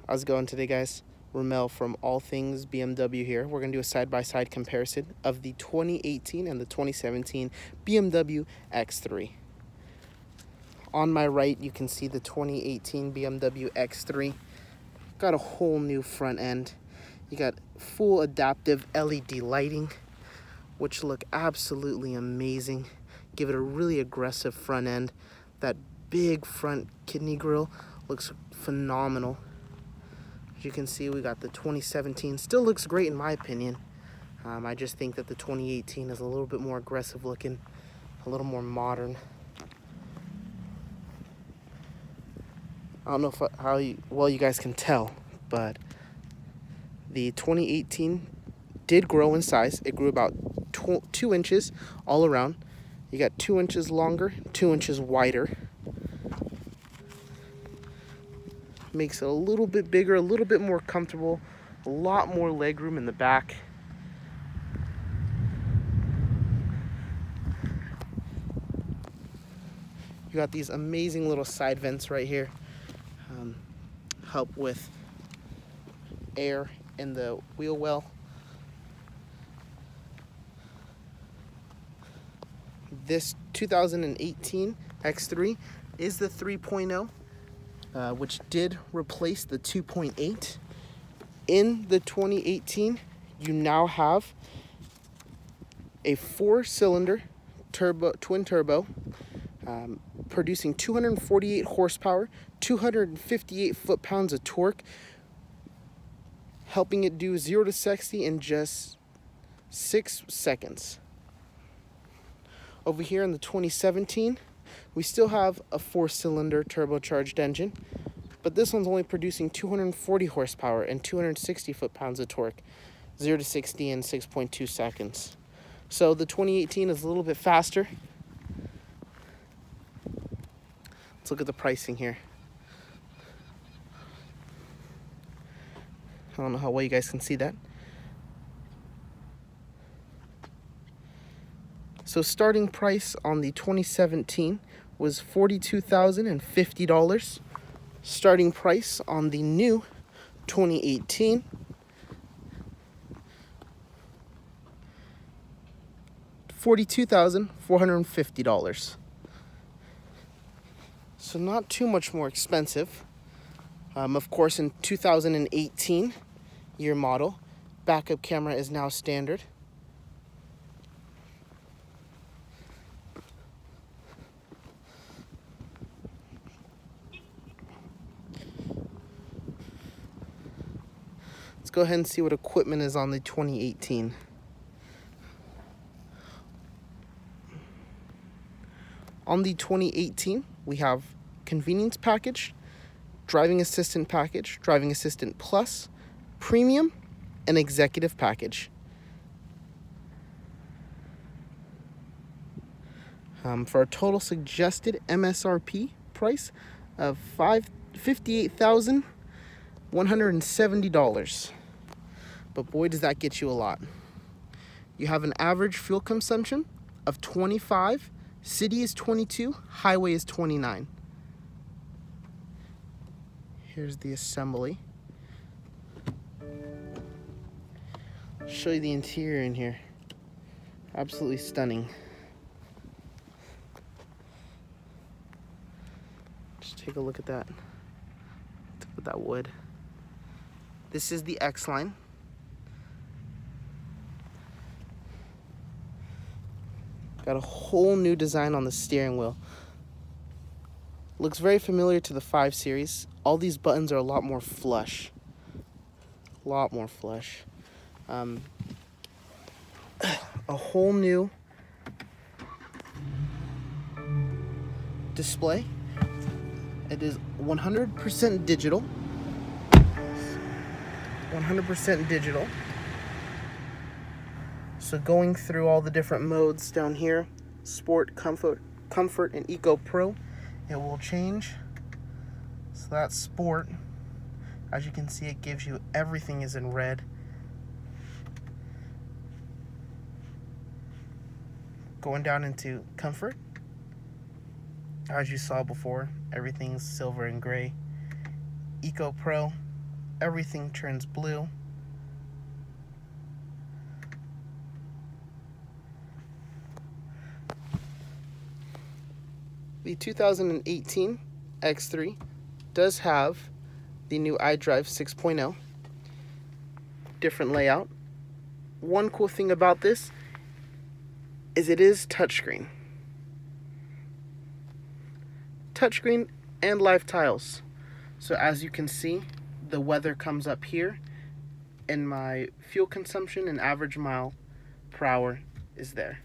How's it going today, guys? Ramel from All Things BMW here. We're going to do a side-by-side comparison of the 2018 and the 2017 BMW X3. On my right, you can see the 2018 BMW X3. Got a whole new front end. You got full adaptive LED lighting, which look absolutely amazing. Give it a really aggressive front end. That big front kidney grille looks phenomenal. As you can see, we got the 2017. Still looks great in my opinion. I just think that the 2018 is a little bit more aggressive looking, a little more modern. I don't know how well you guys can tell, but the 2018 did grow in size. It grew about 2 inches all around. You got 2 inches longer, 2 inches wider. Makes it a little bit bigger, a little bit more comfortable, a lot more legroom in the back. You got these amazing little side vents right here. Help with air in the wheel well. This 2018 X3 is the 3.0, which did replace the 2.8. In the 2018, you now have a 4-cylinder twin turbo, producing 248 horsepower, 258 foot-pounds of torque, helping it do 0 to 60 in just 6 seconds. Over here in the 2017, we still have a 4-cylinder turbocharged engine, but this one's only producing 240 horsepower and 260 foot-pounds of torque, 0 to 60 in 6.2 seconds. So the 2018 is a little bit faster. Let's look at the pricing here. I don't know how well you guys can see that. So starting price on the 2017 was $42,050. Starting price on the new 2018 $42,450. So not too much more expensive. Of course, in 2018 year model, backup camera is now standard. Let's go ahead and see what equipment is on the 2018. On the 2018, we have convenience package, driving assistant package, driving assistant plus, premium, and executive package. For a total suggested MSRP price of $58,170. But boy, does that get you a lot. You have an average fuel consumption of 25, city is 22, highway is 29. Here's the assembly. Show you the interior in here. Absolutely stunning. Just take a look at that. Look at that wood. This is the X line. Got a whole new design on the steering wheel. Looks very familiar to the 5 Series. All these buttons are a lot more flush. A lot more flush. A whole new display. It is 100% digital. 100% digital. So going through all the different modes down here, Sport, Comfort, and Eco Pro, it will change. So that's Sport. As you can see, it gives you everything is in red. Going down into Comfort, as you saw before, everything's silver and gray. Eco Pro, everything turns blue. The 2018 X3 does have the new iDrive 6.0, different layout. One cool thing about this is it is touchscreen. Touchscreen and live tiles. So as you can see, the weather comes up here, and my fuel consumption and average mile per hour is there.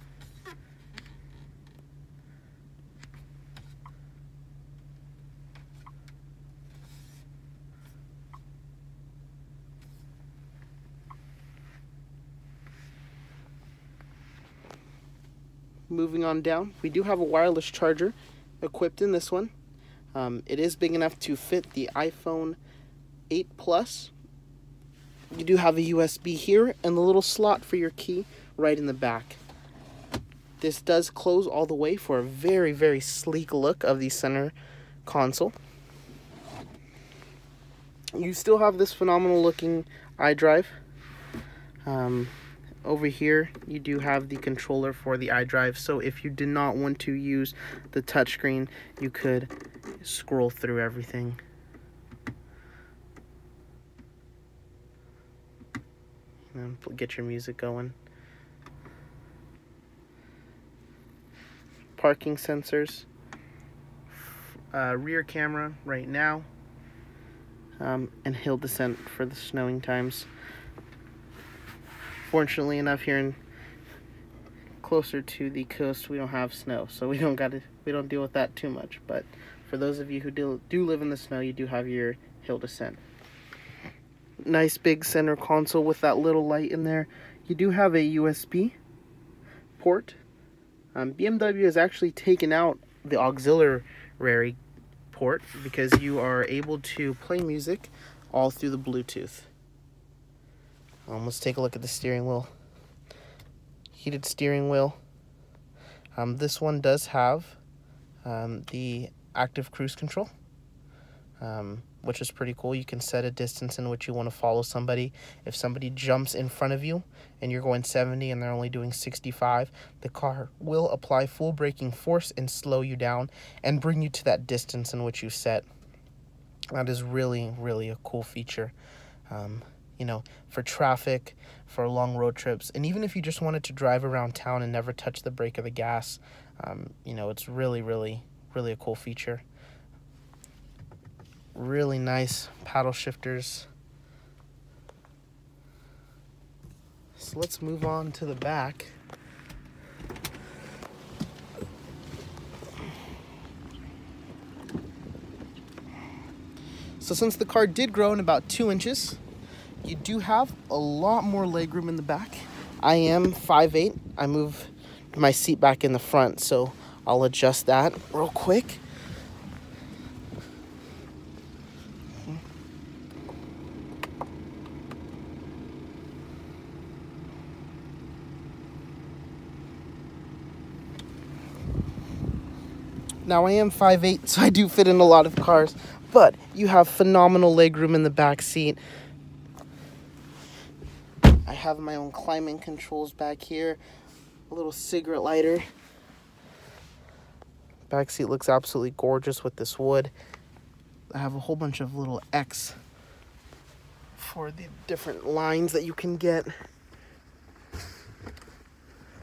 Moving on down, we do have a wireless charger equipped in this one. It is big enough to fit the iPhone 8 Plus. You do have a USB here and the little slot for your key right in the back. This does close all the way for a very, very sleek look of the center console. You still have this phenomenal looking iDrive. Over here, you do have the controller for the iDrive, so if you did not want to use the touchscreen, you could scroll through everything. And get your music going. Parking sensors. Rear camera right now. And hill descent for the snowing times. Fortunately enough, here in closer to the coast, we don't have snow, so we don't deal with that too much. But for those of you who do live in the snow, you do have your hill descent. Nice big center console with that little light in there. You do have a USB port. BMW has actually taken out the auxiliary port because you are able to play music all through the Bluetooth. Let's take a look at the steering wheel. Heated steering wheel. This one does have the active cruise control, which is pretty cool. You can set a distance in which you want to follow somebody. If somebody jumps in front of you and you're going 70 and they're only doing 65, the car will apply full braking force and slow you down and bring you to that distance in which you set. That is really, really a cool feature. You know, for traffic, for long road trips, and even if you just wanted to drive around town and never touch the brake or the gas, you know, it's really, really, really a cool feature. Really nice paddle shifters. So let's move on to the back. So since the car did grow in about 2 inches, you do have a lot more legroom in the back. I am 5'8". I move my seat back in the front, so I'll adjust that real quick. Now I am 5'8", so I do fit in a lot of cars, but you have phenomenal legroom in the back seat. I have my own climbing controls back here, a little cigarette lighter. Back seat looks absolutely gorgeous with this wood. I have a whole bunch of little X for the different lines that you can get.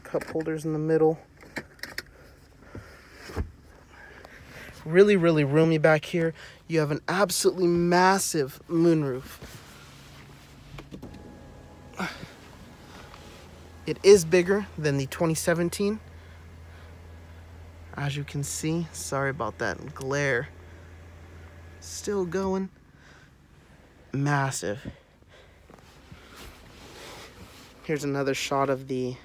Cup holders in the middle. Really, really roomy back here. You have an absolutely massive moonroof. It is bigger than the 2017. As you can see, sorry about that glare. Still going. Massive. Here's another shot of the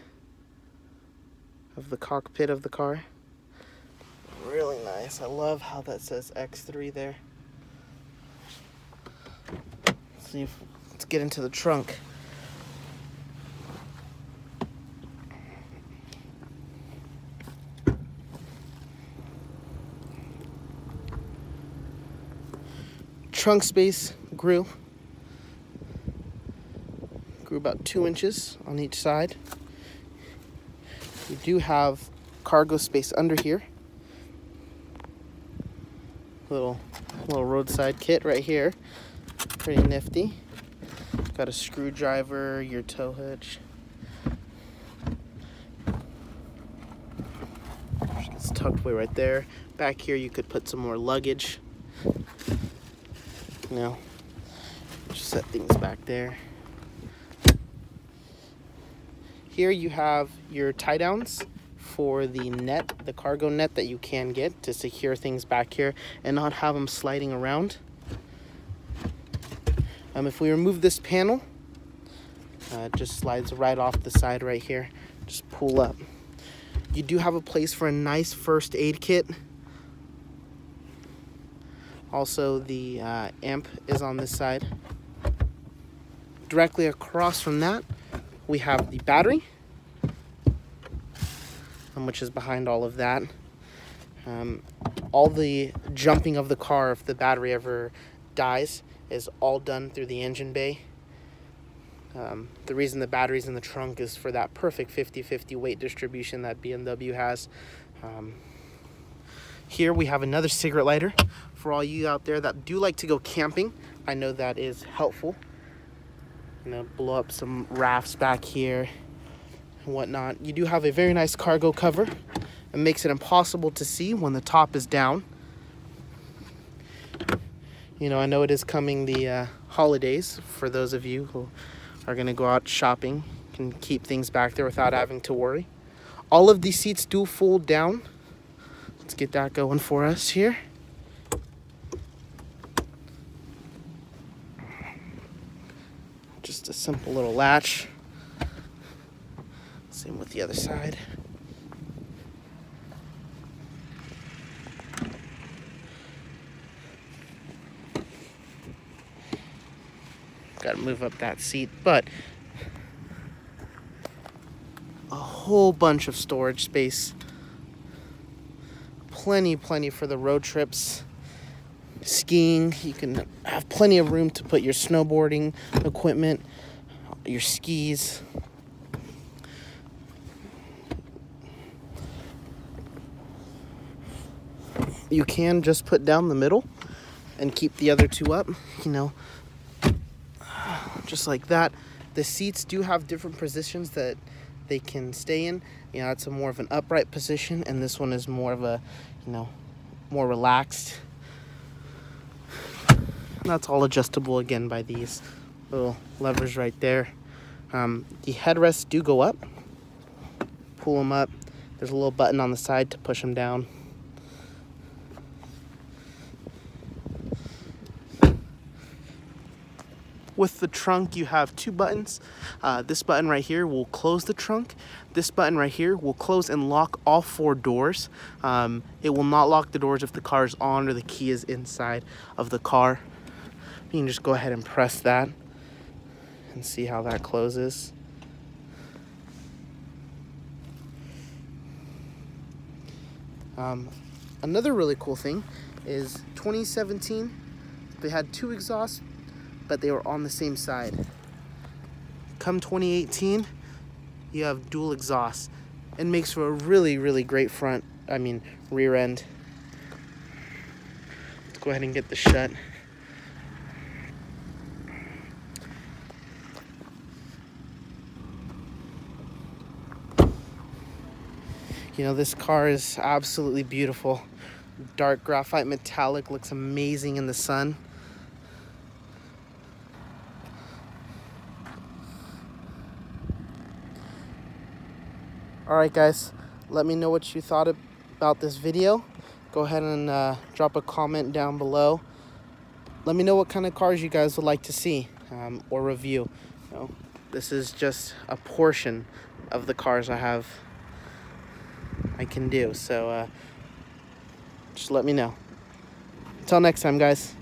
cockpit of the car. Really nice. I love how that says X3 there. Let's get into the trunk. Trunk space, grill, screw about 2 inches on each side. You do have cargo space under here. Little roadside kit right here. Pretty nifty. Got a screwdriver, your tow hitch. It's tucked away right there. Back here you could put some more luggage. You know, just set things back there. Here you have your tie downs for the net, the cargo net that you can get to secure things back here and not have them sliding around. If we remove this panel, it just slides right off the side right here. Just pull up. You do have a place for a nice first aid kit. Also, the amp is on this side. Directly across from that, we have the battery, which is behind all of that. All the jumping of the car, if the battery ever dies, is all done through the engine bay. The reason the battery's in the trunk is for that perfect 50-50 weight distribution that BMW has. Here we have another cigarette lighter for all you out there that do like to go camping. I know that is helpful. You know, blow up some rafts back here and whatnot. You do have a very nice cargo cover. It makes it impossible to see when the top is down. You know, I know it is coming the holidays. For those of you who are going to go out shopping, can keep things back there without having to worry. All of these seats do fold down. Let's get that going for us here. Just a simple little latch. Same with the other side. Got to move up that seat, but a whole bunch of storage space. Plenty for the road trips. Skiing, you can have plenty of room to put your snowboarding equipment, your skis. You can just put down the middle and keep the other two up, you know, just like that. The seats do have different positions that they can stay in. You know, it's a more of an upright position, and this one is more of a, you know, more relaxed. And that's all adjustable again by these little levers right there. The headrests do go up. Pull them up. There's a little button on the side to push them down. With the trunk, you have two buttons. This button right here will close the trunk. This button right here will close and lock all four doors. It will not lock the doors if the car is on or the key is inside of the car. You can just go ahead and press that and see how that closes. Another really cool thing is 2017, they had two exhausts, but they were on the same side. Come 2018, you have dual exhausts. It makes for a really great rear end. Let's go ahead and get this shut. You know, this car is absolutely beautiful. Dark graphite metallic, looks amazing in the sun. Alright guys, let me know what you thought about this video. Go ahead and drop a comment down below. Let me know what kind of cars you guys would like to see or review. You know, this is just a portion of the cars I can do, so just let me know. Until next time, guys.